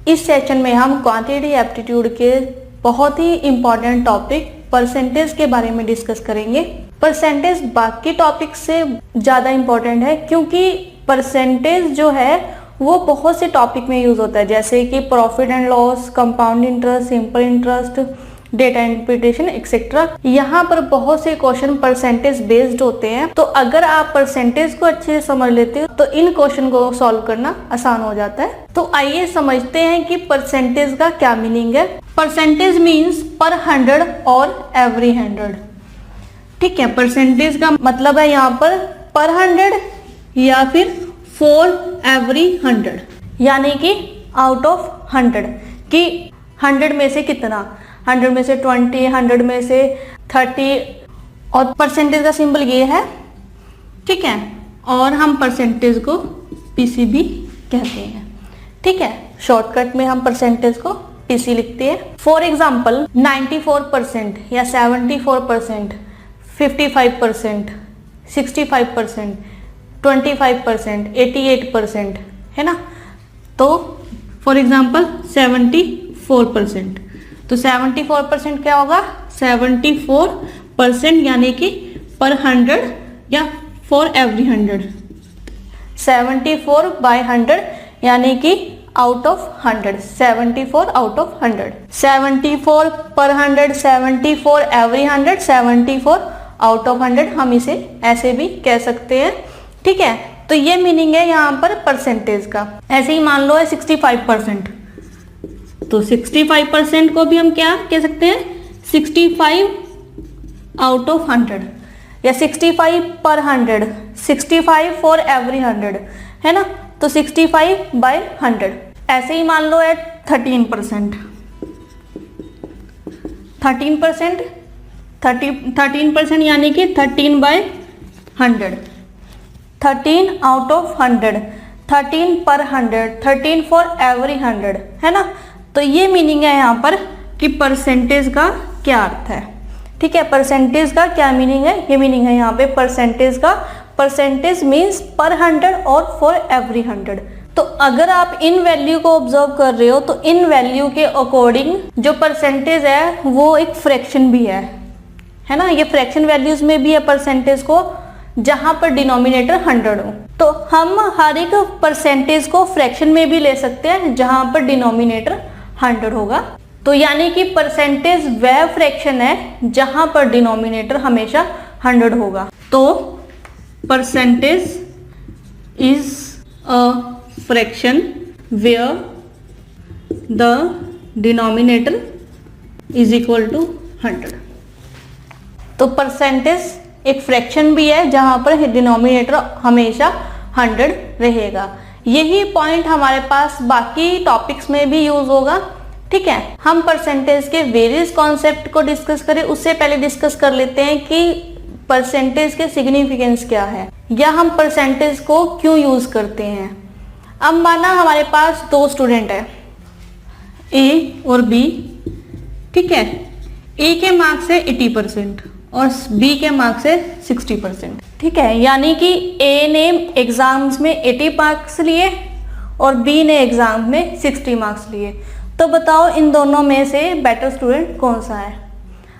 इस सेशन में हम क्वांटिटी एप्टीट्यूड के बहुत ही इम्पॉर्टेंट टॉपिक परसेंटेज के बारे में डिस्कस करेंगे। परसेंटेज बाकी टॉपिक से ज़्यादा इम्पॉर्टेंट है क्योंकि परसेंटेज जो है वो बहुत से टॉपिक में यूज़ होता है, जैसे कि profit and loss, compound interest, simple interest, data interpretation etcetera. यहाँ पर बहुत से क्वेश्चन परसेंटेज बेस्ड होते हैं, तो अगर आप परसेंटेज को अच्छे से समझ लेते हो तो इन क्वेश्चन को सॉल्व करना आसान हो जाता है। तो आइए समझते हैं कि परसेंटेज का क्या मीनिंग है। परसेंटेज मीन्स पर 100 और एवरी 100। ठीक है, परसेंटेज का मतलब है यहाँ पर 100 या फिर फॉर एवरी 100, यानी कि आउट ऑफ 100 कि 100 में से कितना, 100 में से 20, 100 में से 30, और परसेंटेज का सिंबल ये है। ठीक है, और हम परसेंटेज को पीसीबी कहते हैं। ठीक है, शॉर्टकट में हम परसेंटेज को पीसी लिखते हैं। फॉर एग्जाम्पल 94% या 74%, 55%, 65%, 25%, 88% है ना। तो फॉर एग्जाम्पल 74%, तो 74% क्या होगा, 74% यानी कि पर 100 या फॉर एवरी 100, 74 बाय 100 यानी कि आउट ऑफ 100, 74 आउट ऑफ 100, 74 पर 100, 74 एवरी 100, 74 आउट ऑफ 100, हम इसे ऐसे भी कह सकते हैं। ठीक है, तो ये मीनिंग है यहाँ पर परसेंटेज का। ऐसे ही मान लो है 65%, तो 65% को भी हम क्या कह सकते हैं, 65 आउट ऑफ 100 या 65 पर 100, 65 फॉर एवरी 100 है ना, तो 65 बाय 100। ऐसे ही मान लो है 13%, 13% यानी कि 13 बाय 100, 13 आउट ऑफ 100, 13 पर 100, 13 फॉर एवरी 100 है ना। तो ये मीनिंग है यहाँ पर कि परसेंटेज का क्या अर्थ है। ठीक है, परसेंटेज का क्या मीनिंग है, ये मीनिंग है यहाँ पे परसेंटेज का। परसेंटेज मीन्स पर 100 और फॉर एवरी 100। तो अगर आप इन वैल्यू को ऑब्जर्व कर रहे हो तो इन वैल्यू के अकॉर्डिंग जो परसेंटेज है वो एक फ्रैक्शन भी है ना। ये फ्रैक्शन वैल्यूज में भी है परसेंटेज को, जहां पर डिनोमिनेटर 100 हो। तो हम हर एक परसेंटेज को फ्रैक्शन में भी ले सकते हैं जहां पर डिनोमिनेटर 100 होगा। तो यानी कि परसेंटेज वह फ्रैक्शन है जहां पर डिनोमिनेटर हमेशा 100 होगा। तो percentage is a fraction where the denominator is equal to 100। तो परसेंटेज एक फ्रैक्शन भी है जहां पर डिनोमिनेटर हमेशा 100 रहेगा। यही पॉइंट हमारे पास बाकी टॉपिक्स में भी यूज होगा। ठीक है, हम परसेंटेज के वेरियस कॉन्सेप्ट को डिस्कस करें उससे पहले डिस्कस कर लेते हैं कि परसेंटेज के सिग्निफिकेंस क्या है या हम परसेंटेज को क्यों यूज करते हैं। अब माना हमारे पास दो स्टूडेंट है, ए और बी। ठीक है, ए के मार्क्स है 80% और बी के मार्क्स है 60%। ठीक है, यानी कि ए ने एग्जाम्स में 80 मार्क्स लिए और बी ने एग्जाम में 60 मार्क्स लिए। तो बताओ इन दोनों में से बेटर स्टूडेंट कौन सा है।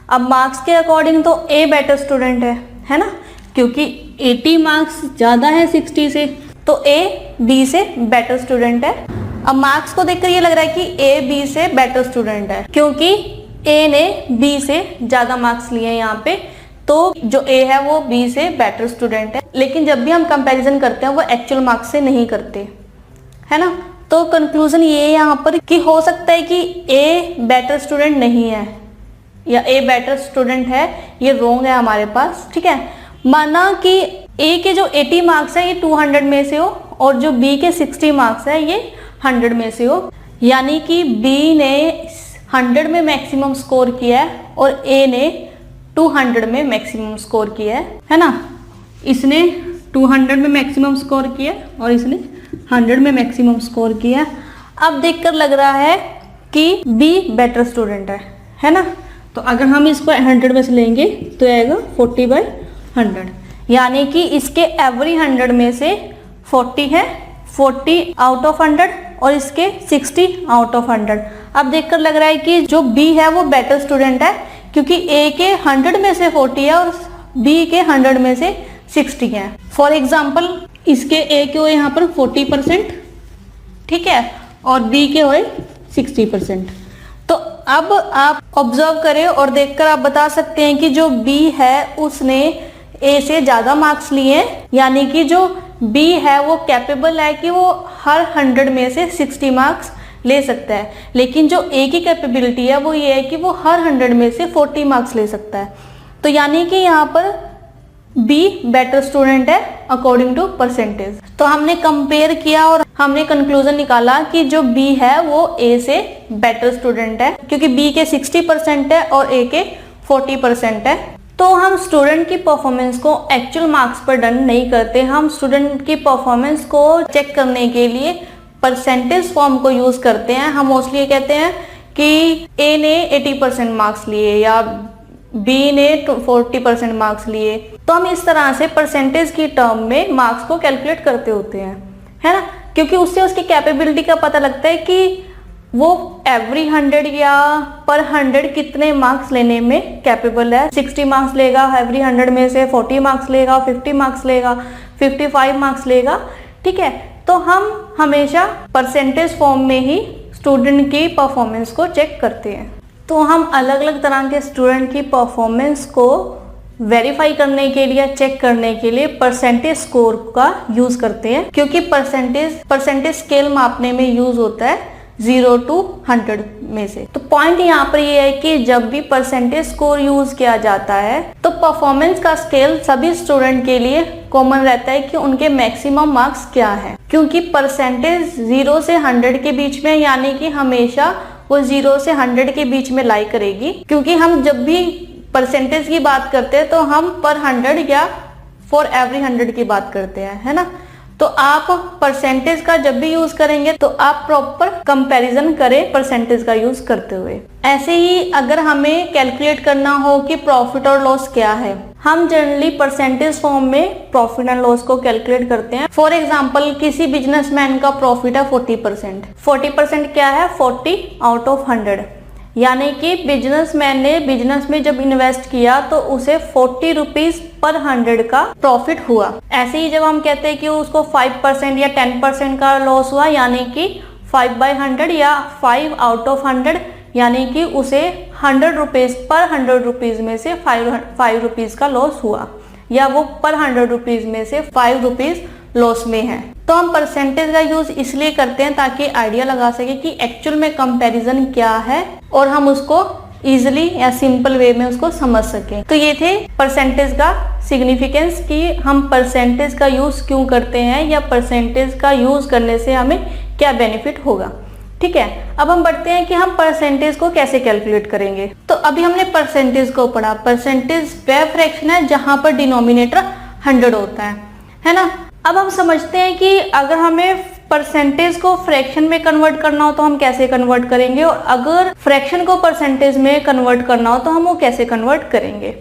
अब मार्क्स के अकॉर्डिंग तो ए बेटर स्टूडेंट है ना, क्योंकि 80 मार्क्स ज़्यादा है 60 से, तो ए बी से बेटर स्टूडेंट है। अब मार्क्स को देखकर ये लग रहा है कि ए बी से बेटर स्टूडेंट है क्योंकि ए ने बी से ज़्यादा मार्क्स लिए हैं यहाँ पे, तो जो ए है वो बी से बेटर स्टूडेंट है। लेकिन जब भी हम कंपैरिजन करते हैं वो एक्चुअल मार्क्स से नहीं करते, है ना। तो कंक्लूजन ये है यहाँ पर कि हो सकता है कि ए बेटर स्टूडेंट नहीं है या ए बेटर स्टूडेंट है, ये रॉन्ग है हमारे पास। ठीक है, माना कि ए के जो 80 मार्क्स है ये 200 में से हो और जो बी के 60 मार्क्स है ये 100 में से हो, यानी कि बी ने 100 में मैक्सिमम स्कोर किया है और ए ने 200 में मैक्सिमम स्कोर किया है ना। इसने 200 में मैक्सिमम स्कोर किया और इसने 100 में मैक्सिमम स्कोर किया। अब देखकर लग रहा है कि बी बेटर स्टूडेंट है ना। तो अगर हम इसको 100 में से लेंगे तो आएगा 40/100, यानी कि इसके एवरी 100 में से 40 है 40 आउट ऑफ 100 और इसके 60 आउट ऑफ 100। अब देखकर लग रहा है कि जो B है वो बेटर स्टूडेंट है, क्योंकि A के 100 में से 40 है और B के 100 में से 60 है। फॉर एग्जाम्पल इसके A के हुए यहाँ पर 40%, ठीक है, और B के हुए 60%। तो अब आप ऑब्जर्व करें और देखकर आप बता सकते हैं कि जो B है उसने A से ज़्यादा मार्क्स लिए हैं, यानी कि जो B है वो कैपेबल है कि वो हर 100 में से 60 मार्क्स ले सकता है, लेकिन जो A की कैपेबिलिटी है वो ये है कि वो हर 100 में से 40 मार्क्स ले सकता है। तो यानी कि यहाँ पर B बेटर स्टूडेंट है अकॉर्डिंग टू परसेंटेज। तो हमने कंपेयर किया और हमने कंक्लूजन निकाला कि जो B है वो A से बेटर स्टूडेंट है, क्योंकि B के 60% है और A के 40% है। तो हम स्टूडेंट की परफॉर्मेंस को एक्चुअल मार्क्स पर डन नहीं करते, हम स्टूडेंट की परफॉर्मेंस को चेक करने के लिए परसेंटेज फॉर्म को यूज करते हैं। हम मोस्टली ये कहते हैं कि A ने 80% मार्क्स लिए या B ने 40% मार्क्स लिए, तो हम इस तरह से परसेंटेज की टर्म में मार्क्स को कैलकुलेट करते होते हैं, है ना, क्योंकि उससे उसकी कैपेबिलिटी का पता लगता है कि वो एवरी 100 या पर 100 कितने मार्क्स लेने में कैपेबल है। 60 मार्क्स लेगा एवरी 100 में से, 40 मार्क्स लेगा, 50 मार्क्स लेगा, 55 मार्क्स लेगा, ठीक है। तो हम हमेशा परसेंटेज फॉर्म में ही स्टूडेंट की परफॉर्मेंस को चेक करते हैं। तो हम अलग अलग तरह के स्टूडेंट की परफॉर्मेंस को वेरीफाई करने के लिए, चेक करने के लिए परसेंटेज स्कोर का यूज करते हैं, क्योंकि परसेंटेज स्केल मापने में यूज होता है 0 to 100 में से। तो पॉइंट यहाँ पर ये है कि जब भी परसेंटेज स्कोर यूज किया जाता है तो परफॉर्मेंस का स्केल सभी स्टूडेंट के लिए कॉमन रहता है कि उनके मैक्सिमम मार्क्स क्या है, क्योंकि परसेंटेज 0 से 100 के बीच में, यानी कि हमेशा वो 0 से 100 के बीच में लाई करेगी, क्योंकि हम जब भी परसेंटेज की बात करते हैं तो हम पर 100 या फॉर एवरी 100 की बात करते हैं, है ना। तो आप परसेंटेज का जब भी यूज करेंगे तो आप प्रॉपर कंपैरिजन करें परसेंटेज का यूज करते हुए। ऐसे ही अगर हमें कैलकुलेट करना हो कि प्रॉफिट और लॉस क्या है, हम जनरली परसेंटेज फॉर्म में प्रॉफिट एंड लॉस को कैलकुलेट करते हैं। फॉर एग्जांपल किसी बिजनेसमैन का प्रॉफिट है 40%। 40% क्या है? 40 आउट ऑफ 100, यानी कि बिजनेसमैन ने बिजनेस में जब इन्वेस्ट किया तो उसे 40 रुपीज पर 100 का प्रॉफिट हुआ। ऐसे ही जब हम कहते हैं कि उसको 5% या 10% का लॉस हुआ, यानी कि 5/100 या 5 आउट ऑफ 100, यानी कि उसे 100 रुपीज पर 100 रुपीज में से 5 रुपीज का लॉस हुआ, या वो पर 100 रुपीज में से 5 रुपीज लॉस में है। तो हम परसेंटेज का यूज इसलिए करते हैं ताकि आइडिया लगा सके कि एक्चुअल में कंपैरिजन क्या है और हम उसको इजीली या सिंपल वे में उसको समझ सकें। तो ये थे परसेंटेज का सिग्निफिकेंस कि हम परसेंटेज का यूज क्यों करते हैं या परसेंटेज का यूज करने से हमें क्या बेनिफिट होगा। ठीक है, अब हम बढ़ते हैं कि हम परसेंटेज को कैसे कैलकुलेट करेंगे। तो अभी हमने परसेंटेज को पढ़ा। परसेंटेज वह फ्रैक्शन है जहां पर डिनोमिनेटर 100 होता है ना। अब हम समझते हैं कि अगर हमें परसेंटेज को फ्रैक्शन में कन्वर्ट करना हो तो हम कैसे कन्वर्ट करेंगे, और अगर फ्रैक्शन को परसेंटेज में कन्वर्ट करना हो तो हम वो कैसे कन्वर्ट करेंगे।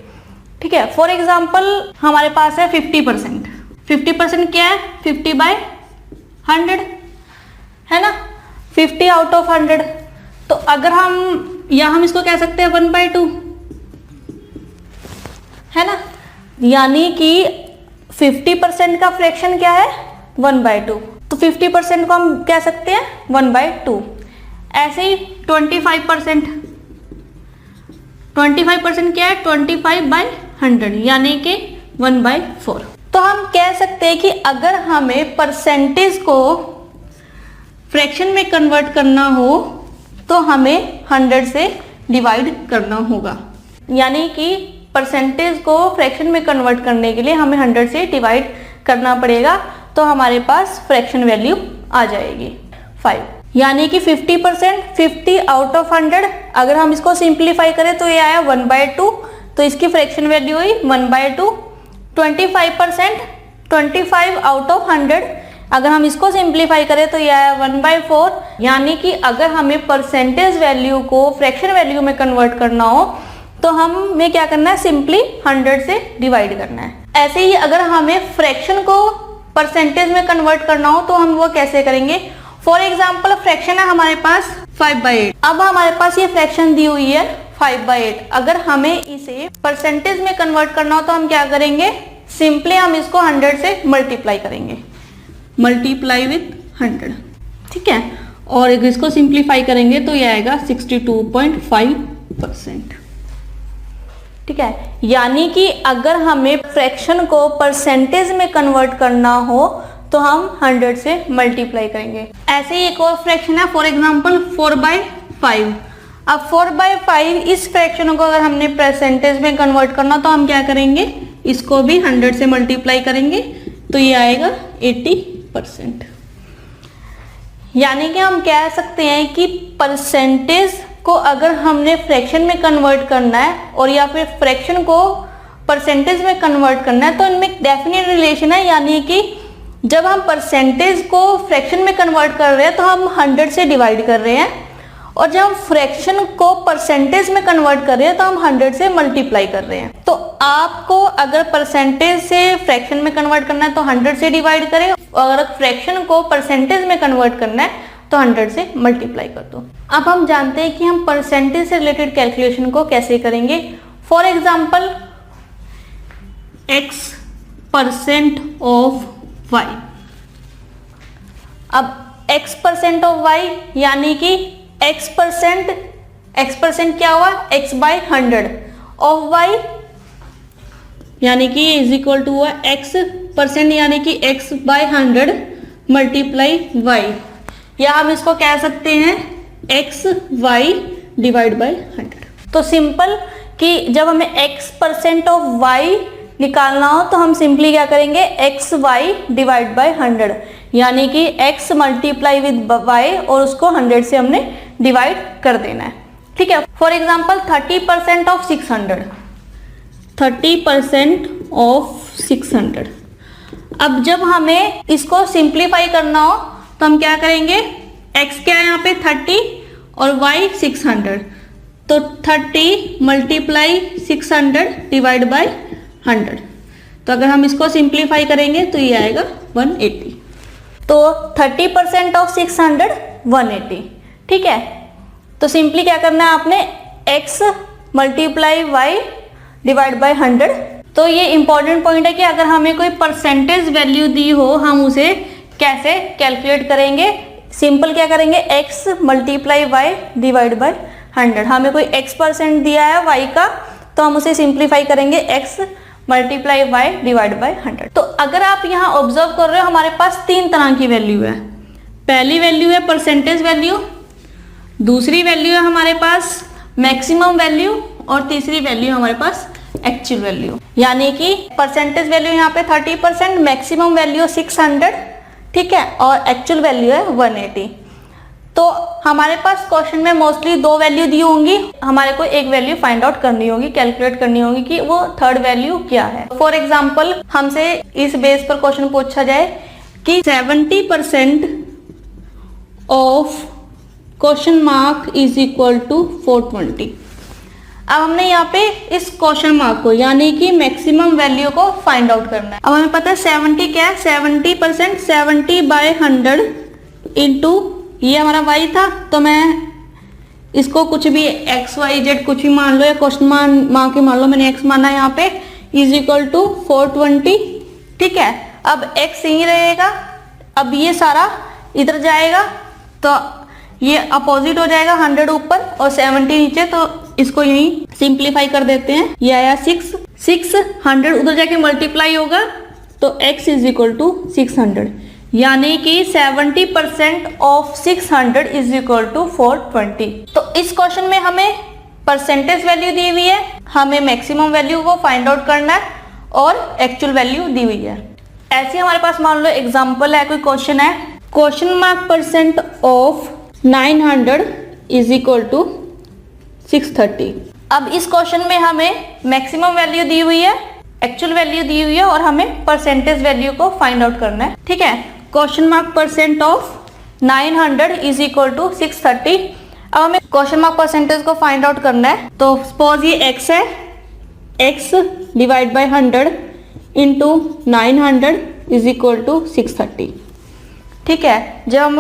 ठीक है, फॉर एग्जांपल हमारे पास है 50%। 50% क्या है? 50/100 है ना, 50 आउट ऑफ 100। तो अगर हम इसको कह सकते हैं 1/2, है ना, यानी कि 50% का फ्रैक्शन क्या है? 1/2। तो 50% को हम कह सकते हैं 1/2। ऐसे ही 25%। 25% क्या है? 25/100, यानी कि 1/4। तो हम कह सकते हैं कि अगर हमें परसेंटेज को फ्रैक्शन में कन्वर्ट करना हो तो हमें 100 से डिवाइड करना होगा, यानी कि परसेंटेज को फ्रैक्शन में कन्वर्ट करने के लिए हमें 100 से डिवाइड करना पड़ेगा, तो हमारे पास फ्रैक्शन वैल्यू आ जाएगी 5, यानी कि 50%, 50 आउट ऑफ 100। अगर हम इसको सिंप्लीफाई करें तो ये आया 1/2, तो इसकी फ्रैक्शन वैल्यू हुई 1/2। 25%, 25 आउट ऑफ 100। अगर हम इसको सिंप्लीफाई करें तो ये आया 1/4, यानी कि अगर हमें परसेंटेज वैल्यू को फ्रैक्शन वैल्यू में कन्वर्ट करना हो तो हमें क्या करना है? सिंपली 100 से डिवाइड करना है। ऐसे ही अगर हमें फ्रैक्शन को परसेंटेज में कन्वर्ट करना हो तो हम वो कैसे करेंगे। फॉर एग्जाम्पल फ्रैक्शन है हमारे पास 5/8। अब हमारे पास ये फ्रैक्शन दी हुई है 5/8। अगर हमें इसे परसेंटेज में कन्वर्ट करना हो तो हम क्या करेंगे, सिंपली हम इसको 100 से मल्टीप्लाई करेंगे, मल्टीप्लाई विथ 100, ठीक है। और इसको सिंप्लीफाई करेंगे तो ये आएगा 62.5%, ठीक है। यानी कि अगर हमें फ्रैक्शन को परसेंटेज में कन्वर्ट करना हो तो हम 100 से मल्टीप्लाई करेंगे। ऐसे ही एक और फ्रैक्शन है, फॉर एग्जांपल 4/5। अब 4/5 इस फ्रैक्शन को अगर हमने परसेंटेज में कन्वर्ट करना तो हम क्या करेंगे, इसको भी 100 से मल्टीप्लाई करेंगे तो ये आएगा 80%। यानी कि हम कह सकते हैं कि परसेंटेज को अगर हमने फ्रैक्शन में कन्वर्ट करना है और या फिर फ्रैक्शन को परसेंटेज में कन्वर्ट करना है तो इनमें डेफिनेट रिलेशन है। यानी कि जब हम परसेंटेज को फ्रैक्शन में कन्वर्ट कर रहे हैं तो हम 100 से डिवाइड कर रहे हैं, और जब हम फ्रैक्शन को परसेंटेज में कन्वर्ट कर रहे हैं तो हम 100 से मल्टीप्लाई कर रहे हैं। तो आपको अगर परसेंटेज से फ्रैक्शन में कन्वर्ट करना है तो 100 से डिवाइड करें, और अगर फ्रैक्शन को परसेंटेज में कन्वर्ट करना है तो 100 से मल्टीप्लाई कर दो। अब हम जानते हैं कि हम परसेंटेज से रिलेटेड कैलकुलेशन को कैसे करेंगे। For example x% of y। अब x% ऑफ y यानी कि x% क्या हुआ, x/100 ऑफ y यानी कि इज इक्वल टू हुआ x% यानी कि x/100 मल्टीप्लाई y, या हम इसको कह सकते हैं xy डिवाइड बाय 100। तो सिंपल कि जब हमें x% ऑफ y निकालना हो तो हम सिंपली क्या करेंगे, xy डिवाइड बाय 100, यानी कि x मल्टीप्लाई विद y और उसको 100 से हमने डिवाइड कर देना है, ठीक है। For example 30% of 600, 30% of 600। अब जब हमें इसको सिंप्लीफाई करना हो तो हम क्या करेंगे, x क्या है यहाँ पे 30 और y 600, तो 30 मल्टीप्लाई 600 डिवाइड बाय 100। तो अगर हम इसको सिंप्लीफाई करेंगे तो ये आएगा 180। तो 30% ऑफ 600 180, ठीक है। तो सिंपली क्या करना है आपने, x multiply y divide by 100। तो ये इंपॉर्टेंट पॉइंट है कि अगर हमें कोई परसेंटेज वैल्यू दी हो हम उसे कैसे कैलकुलेट करेंगे। सिंपल क्या करेंगे, x multiply y divide by 100। हमें कोई x% दिया है y का तो हम उसे सिंप्लीफाई करेंगे x multiply y divide by 100। तो अगर आप यहाँ ऑब्जर्व कर रहे हो हमारे पास 3 तरह की वैल्यू है। पहली वैल्यू है परसेंटेज वैल्यू, दूसरी वैल्यू है हमारे पास मैक्सिमम वैल्यू, और तीसरी वैल्यू हमारे पास एक्चुअल वैल्यू। यानी कि परसेंटेज वैल्यू यहाँ पे 30%, मैक्सिमम वैल्यू 600, ठीक है, और एक्चुअल वैल्यू है 180। तो हमारे पास क्वेश्चन में मोस्टली 2 वैल्यू दी होंगी, हमारे को एक वैल्यू फाइंड आउट करनी होगी, कैलकुलेट करनी होगी कि वो थर्ड वैल्यू क्या है। फॉर एग्जाम्पल हमसे इस बेस पर क्वेश्चन पूछा जाए कि 70% of question mark is equal to 420। अब हमने यहाँ पे इस क्वेश्चन मार्क को यानी कि मैक्सिमम वैल्यू को फाइंड आउट करना है। अब हमें पता है 70 क्या है, 70%, 70/100 इंटू ये हमारा y था, तो मैं इसको कुछ भी x y z कुछ भी मान लो या क्वेश्चन मार्क मान लो, मैंने x माना है यहाँ पे, इज इक्वल टू 420, ठीक है। अब x यही रहेगा, अब ये सारा इधर जाएगा तो ये अपोजिट हो जाएगा, 100 ऊपर और 70 नीचे, तो इसको यही सिंप्लीफाई कर देते हैं। ये आया 600 उधर जाके मल्टीप्लाई होगा तो x इज इक्वल टू 600, यानी कि 70% ऑफ 600 इज इक्वल टू 420। तो इस क्वेश्चन में हमें परसेंटेज वैल्यू दी हुई है, हमें मैक्सिमम वैल्यू को फाइंड आउट करना है और एक्चुअल वैल्यू दी हुई है। ऐसे हमारे पास मान लो एग्जांपल है, कोई क्वेश्चन है, question mark percent of 900 is equal to 630। अब इस क्वेश्चन में हमें मैक्सिमम वैल्यू दी हुई है, एक्चुअल वैल्यू दी हुई है और हमें परसेंटेज वैल्यू को फाइंड आउट करना है, ठीक है। Question mark percent of 900 is equal to 630। अब हमें क्वेश्चन मार्क परसेंटेज को फाइंड आउट करना है, तो सपोज ये x है, x divide by 100 into 900 is equal to 630। ठीक है, जब हम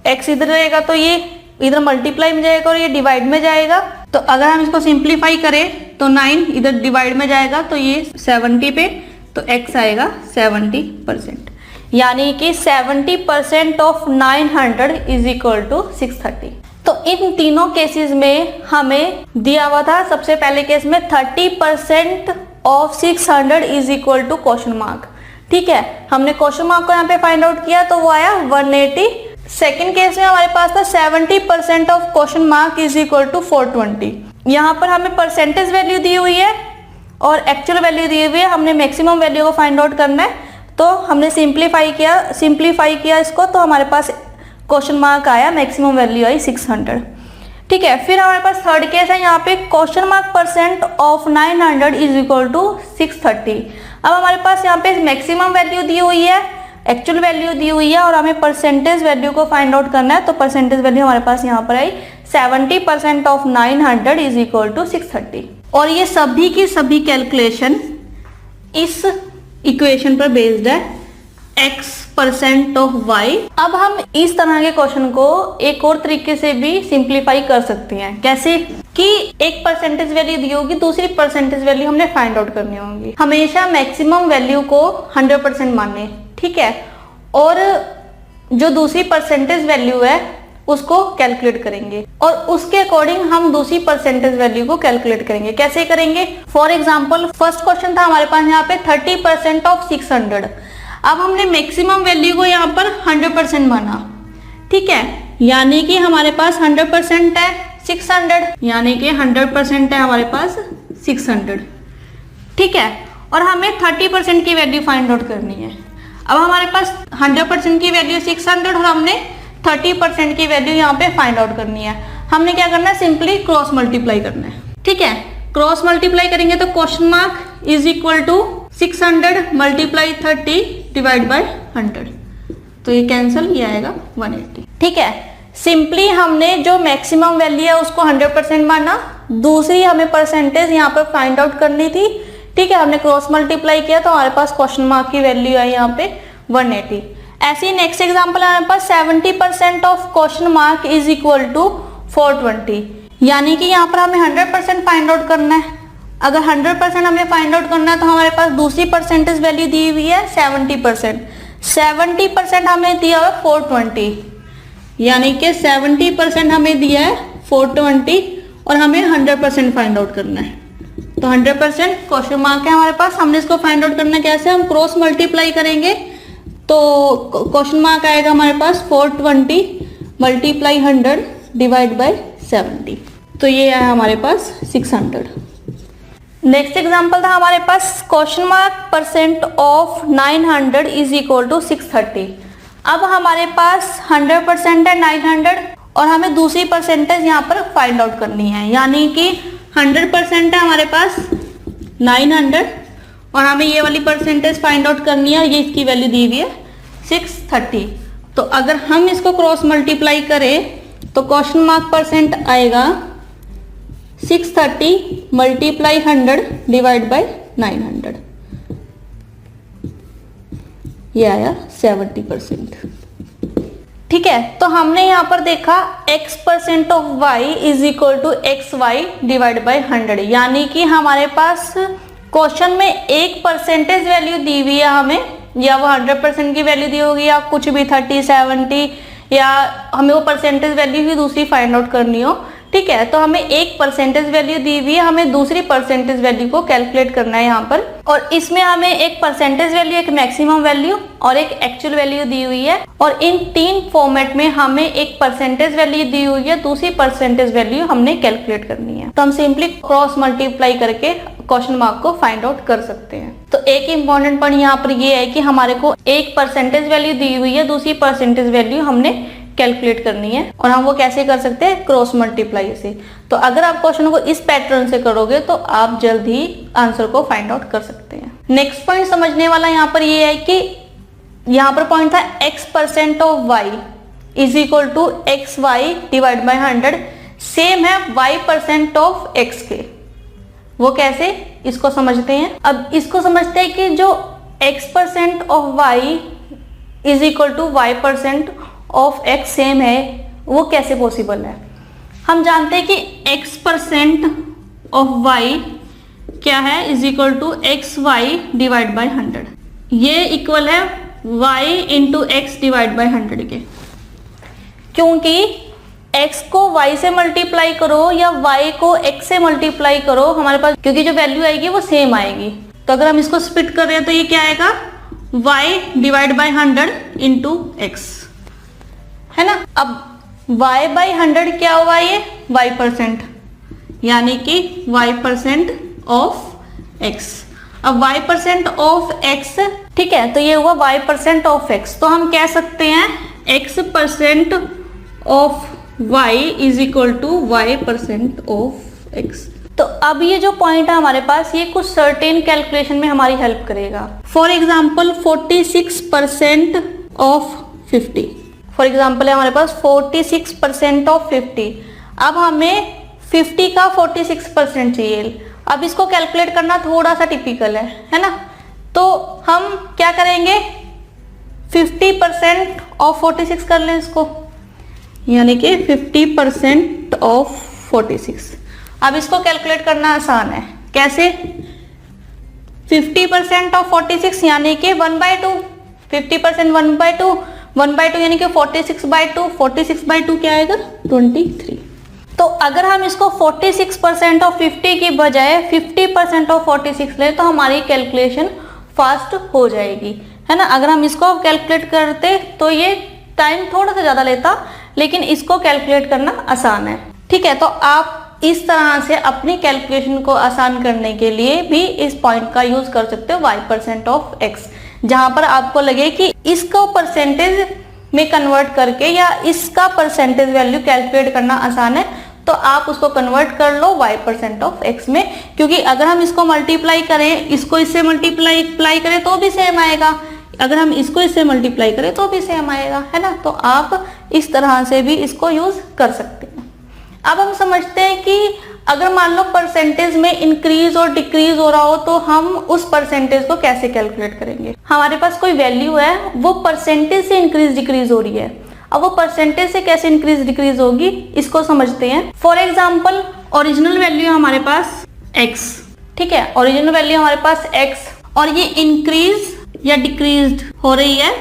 x इधर रहेगा तो ये इधर मल्टीप्लाई में जाएगा और ये डिवाइड में जाएगा। तो अगर हम इसको सिंप्लीफाई करें तो 9 इधर डिवाइड में जाएगा तो ये 70 पे, तो x आएगा 70%, यानी कि 70% ऑफ 900 इज इक्वल टू 630। तो इन तीनों केसेस में हमें दिया हुआ था, सबसे पहले केस में 30% of 600 is equal to question mark. ठीक है, हमने क्वेश्चन मार्क को यहाँ पे फाइंड आउट किया तो वो आया 180। सेकेंड केस में हमारे पास था 70% of question mark is equal to 420। यहाँ पर हमें परसेंटेज वैल्यू दी हुई है और एक्चुअल वैल्यू दी हुई है, हमने मैक्सिमम वैल्यू को फाइंड आउट करना है। तो हमने सिंप्लीफाई किया इसको, तो हमारे पास क्वेश्चन मार्क आया, मैक्सिमम वैल्यू आई 600। ठीक है, फिर हमारे पास थर्ड केस है, यहाँ पे question mark percent of 900 is equal to 630। अब हमारे पास यहाँ पे मैक्सिमम वैल्यू दी हुई है, एक्चुअल वैल्यू दी हुई है और हमें परसेंटेज वैल्यू को फाइंड आउट करना है। तो परसेंटेज वैल्यू हमारे पास यहाँ पर आई 70% ऑफ 900 इज इक्वल टू 630। और ये सभी की सभी कैलकुलेशन इस इक्वेशन पर बेस्ड है, x% ऑफ y। अब हम इस तरह के क्वेश्चन को एक और तरीके से भी सिंप्लीफाई कर सकते हैं। कैसे कि एक परसेंटेज वैल्यू दी होगी, दूसरी परसेंटेज वैल्यू हमने फाइंड आउट करनी होगी। हमेशा मैक्सिमम वैल्यू को 100% माने, ठीक है, और जो दूसरी परसेंटेज वैल्यू है उसको कैलकुलेट करेंगे और उसके अकॉर्डिंग हम दूसरी परसेंटेज वैल्यू को कैलकुलेट करेंगे। कैसे करेंगे? फॉर एग्जांपल फर्स्ट क्वेश्चन था हमारे पास यहाँ पे 30% ऑफ 600। अब हमने मैक्सिमम वैल्यू को यहाँ पर 100% माना, ठीक है, यानी कि हमारे पास 100% है 600, यानी कि 100% है हमारे पास 600, ठीक है, और हमें 30% की वैल्यू फाइंड आउट करनी है। अब हमारे पास 100% की वैल्यू 600 और हमने 30% की वैल्यू यहाँ पे फाइंड आउट करनी है। हमने क्या करना है? सिंपली क्रॉस मल्टीप्लाई करना है, ठीक है। क्रॉस मल्टीप्लाई करेंगे तो question mark is equal to 600 multiply 30 divide by 100, तो ये कैंसिल, ये आएगा 180, ठीक है। सिंपली हमने जो मैक्सिमम वैल्यू है उसको 100% माना, दूसरी हमें परसेंटेज यहाँ पर फाइंड आउट करनी थी, ठीक है। हमने क्रॉस मल्टीप्लाई किया तो हमारे पास क्वेश्चन मार्क की वैल्यू आई यहाँ पे 180। ऐसे ही नेक्स्ट एग्जांपल हमारे पास 70% of question mark is equal to 420, यानी कि यहाँ पर हमें 100% फाइंड आउट करना है। अगर 100% हमें फाइंड आउट करना है तो हमारे पास दूसरी परसेंटेज वैल्यू दी हुई है 70%। 70% हमें दिया हुआ 420, यानी कि 70% हमें दिया है 420 और हमें 100% फाइंड आउट करना है। तो 100% क्वेश्चन मार्क है हमारे पास, हमने इसको फाइंड आउट करना कैसे? हम क्रॉस मल्टीप्लाई करेंगे तो क्वेश्चन मार्क आएगा हमारे पास 420 मल्टीप्लाई 100 डिवाइड बाय 70, तो ये आया हमारे पास 600। नेक्स्ट एग्जांपल था हमारे पास question mark percent of 900 is equal to 630। अब हमारे पास 100% है 900 और हमें दूसरी परसेंटेज यहाँ पर फाइंड आउट करनी है, यानी कि 100% है हमारे पास 900 और हमें ये वाली परसेंटेज फाइंड आउट करनी है, ये इसकी वैल्यू दी हुई है 630। तो अगर हम इसको क्रॉस मल्टीप्लाई करें तो क्वेश्चन मार्क परसेंट आएगा 630 मल्टीप्लाई 100 डिवाइड बाय 900, ये आया 70%, ठीक है। तो हमने यहाँ पर देखा x% of y is equal to xy divide by 100, यानी कि हमारे पास क्वेश्चन में एक परसेंटेज वैल्यू दी हुई है हमें, या वो 100% की वैल्यू दी होगी या कुछ भी 30, 70, या हमें वो परसेंटेज वैल्यू भी दूसरी फाइंड आउट करनी हो, ठीक है। तो हमें एक परसेंटेज वैल्यू दी हुई है, हमें दूसरी परसेंटेज वैल्यू को कैलकुलेट करना है यहाँ पर, और इसमें हमें एक परसेंटेज वैल्यू, एक मैक्सिमम वैल्यू और एक एक्चुअल वैल्यू दी हुई है, और इन तीन फॉर्मेट में हमें एक परसेंटेज वैल्यू दी हुई है, दूसरी परसेंटेज वैल्यू हमने कैलकुलेट करनी है। तो हम सिंपली क्रॉस मल्टीप्लाई करके क्वेश्चन मार्क को फाइंड आउट कर सकते हैं। तो एक इंपॉर्टेंट पॉइंट यहाँ पर ये है कि हमारे को एक परसेंटेज वैल्यू दी हुई है, दूसरी परसेंटेज वैल्यू हमने कैलकुलेट करनी है, और हम वो कैसे कर सकते हैं? क्रॉस मल्टीप्लाई से। तो अगर आप क्वेश्चन को इस पैटर्न से करोगे तो आप जल्द ही आंसर को फाइंड आउट कर सकते हैं। नेक्स्ट पॉइंट समझने वाला यहाँ पर ये है कि यहाँ पर पॉइंट था x% of y is equal to xy divide by 100, same है y% ऑफ x के। वो कैसे? इसको समझते हैं। अब इसको समझते हैं कि जो x% of y is equal to y% of x same है, वो कैसे पॉसिबल है? हम जानते हैं कि x% ऑफ y क्या है, is equal to xy divide by 100। ये इक्वल है y into x divide by 100 के, क्योंकि x को y से मल्टीप्लाई करो या y को x से मल्टीप्लाई करो, हमारे पास क्योंकि जो वैल्यू आएगी वो सेम आएगी। तो अगर हम इसको स्प्लिट कर रहे हैं तो ये क्या आएगा, y divide by 100 into x, है ना। अब y बाई 100 क्या हुआ, ये y%, यानी कि y% ऑफ x। अब y% ऑफ x, ठीक है, तो ये हुआ y% ऑफ x। तो हम कह सकते हैं x% of y is equal to y% of x। तो अब ये जो पॉइंट है हमारे पास, ये कुछ सर्टेन कैलकुलेशन में हमारी हेल्प करेगा। For example 46% of 50, for example है हमारे पास 46% ऑफ 50। अब हमें 50 का 46% चाहिए। अब इसको कैलकुलेट करना थोड़ा सा टिपिकल है ना। तो हम क्या करेंगे, 50% ऑफ 46 कर लें इसको, यानी कि 50% ऑफ 46। अब इसको कैलकुलेट करना आसान है, कैसे? 50% ऑफ 46 यानी कि 1/2, 50% 1/2, 1/2 यानी कि 46/2, 46/2 क्या आएगा, 23। तो अगर हम इसको 46% ऑफ 50 की बजाय 50% ऑफ 46 ले तो हमारी कैलकुलेशन फास्ट हो जाएगी, है ना। अगर हम इसको कैलकुलेट करते तो ये टाइम थोड़ा सा ज़्यादा लेता, लेकिन इसको कैलकुलेट करना आसान है, ठीक है। तो आप इस तरह से अपनी कैलकुलेशन को आसान करने के लिए भी इस पॉइंट का यूज कर सकते हो, y% ऑफ x, जहां पर आपको लगे कि इसको परसेंटेज में कन्वर्ट करके या इसका परसेंटेज वैल्यू कैलकुलेट करना आसान है, तो आप उसको कन्वर्ट कर लो y% ऑफ x में, क्योंकि अगर हम इसको मल्टीप्लाई करें, इसको इससे मल्टीप्लाई करें तो भी सेम आएगा, अगर हम इसको इससे मल्टीप्लाई करें तो भी सेम आएगा, है ना। तो आप इस तरह से भी इसको यूज कर सकते हैं। अब हम समझते हैं कि अगर मान लो परसेंटेज में इंक्रीज और डिक्रीज हो रहा हो तो हम उस परसेंटेज को कैसे कैलकुलेट करेंगे। हमारे पास कोई वैल्यू है, वो परसेंटेज से इंक्रीज डिक्रीज हो रही है, अब वो परसेंटेज से कैसे इंक्रीज डिक्रीज होगी इसको समझते हैं। फॉर एग्जाम्पल ओरिजिनल वैल्यू है हमारे पास x, ठीक है, ओरिजिनल वैल्यू हमारे पास x और ये इंक्रीज या डिक्रीज हो रही है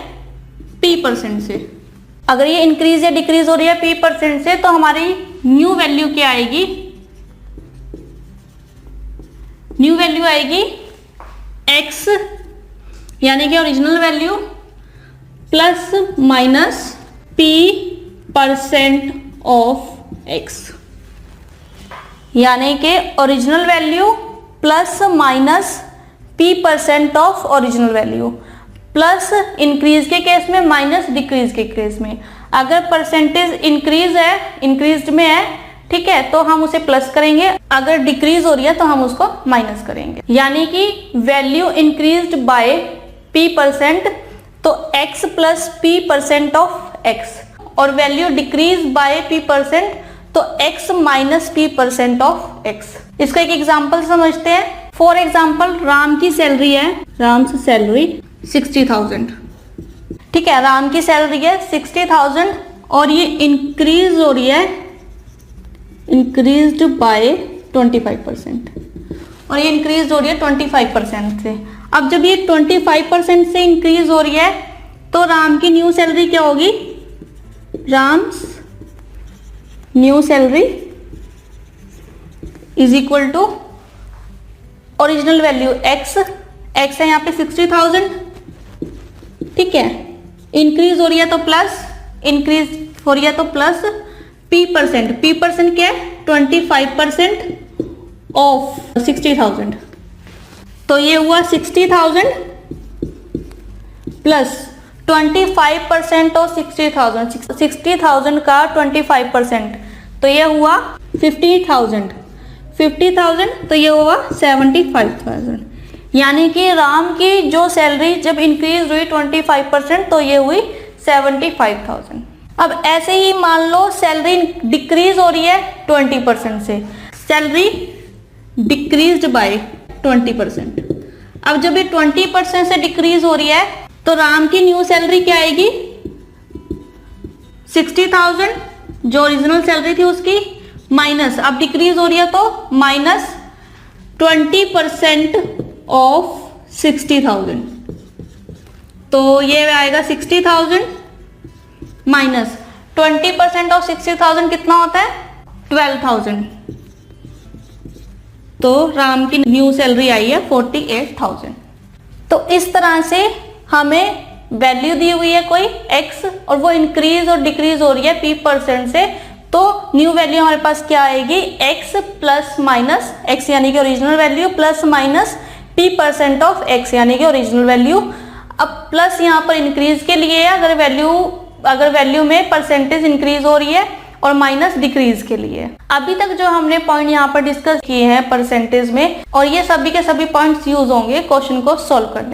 p% से। अगर ये इंक्रीज या डिक्रीज हो रही है p% से तो हमारी न्यू वैल्यू क्या आएगी, न्यू वैल्यू आएगी x, यानी कि original value plus minus p% of x, यानी कि original value plus minus p% of original value, plus increase के केस में माइनस डिक्रीज के केस में। अगर परसेंटेज इंक्रीज है, इंक्रीज में है, ठीक है, तो हम उसे प्लस करेंगे, अगर डिक्रीज हो रही है तो हम उसको माइनस करेंगे, यानी कि वैल्यू इंक्रीज्ड बाय p%, तो x plus p% of x, और वैल्यू डिक्रीज बाय p%, तो x minus p% of x। इसका एक एग्जांपल समझते हैं। फॉर एग्जांपल राम की सैलरी है, राम की सैलरी 60,000, ठीक है, राम की सैलरी है 60,000 और ये इंक्रीज हो रही है, इंक्रीज्ड बाय 25%, और ये इंक्रीज हो रही है 25% से। अब जब ये 25% से इंक्रीज हो रही है तो राम की न्यू सैलरी क्या होगी, Ram's new salary is equal to original value x, x है यहाँ पे 60,000, ठीक है, इंक्रीज हो रही है तो प्लस, इंक्रीज हो रही है तो प्लस p%, p% क्या है 25% ऑफ 60,000, तो ये हुआ 60,000 प्लस 25% ऑफ 60,000, 60,000 का 25%, तो ये हुआ 50,000, 50,000 तो ये हुआ 75,000, यानी कि राम की जो सैलरी जब इंक्रीज हुई 25% तो ये हुई 75,000। अब ऐसे ही मान लो सैलरी डिक्रीज हो रही है 20% से, सैलरी डिक्रीज्ड बाय 20%, अब जब ये 20% से डिक्रीज हो रही है तो राम की न्यू सैलरी क्या आएगी, 60,000 जो ओरिजिनल सैलरी थी उसकी, माइनस, अब डिक्रीज हो रही है तो माइनस 20% ऑफ 60,000, तो ये आएगा 60,000 माइनस 20% ऑफ 60,000 कितना होता है, 12,000। तो राम की न्यू सैलरी आई है 48,000। तो इस तरह से हमें वैल्यू दी हुई है कोई x और वो इंक्रीज और डिक्रीज हो रही है p% से, तो न्यू वैल्यू हमारे पास क्या आएगी, x प्लस माइनस x यानी कि original value plus minus p% of x यानी कि ओरिजिनल वैल्यू। अब प्लस यहाँ पर इंक्रीज के लिए है, अगर वैल्यू में परसेंटेज इंक्रीज हो रही है, और माइनस डिक्रीज के लिए। अभी तक जो हमने पॉइंट यहाँ पर डिस्कस किए हैं परसेंटेज में, और ये सभी के सभी पॉइंट्स यूज होंगे क्वेश्चन को सॉल्व करने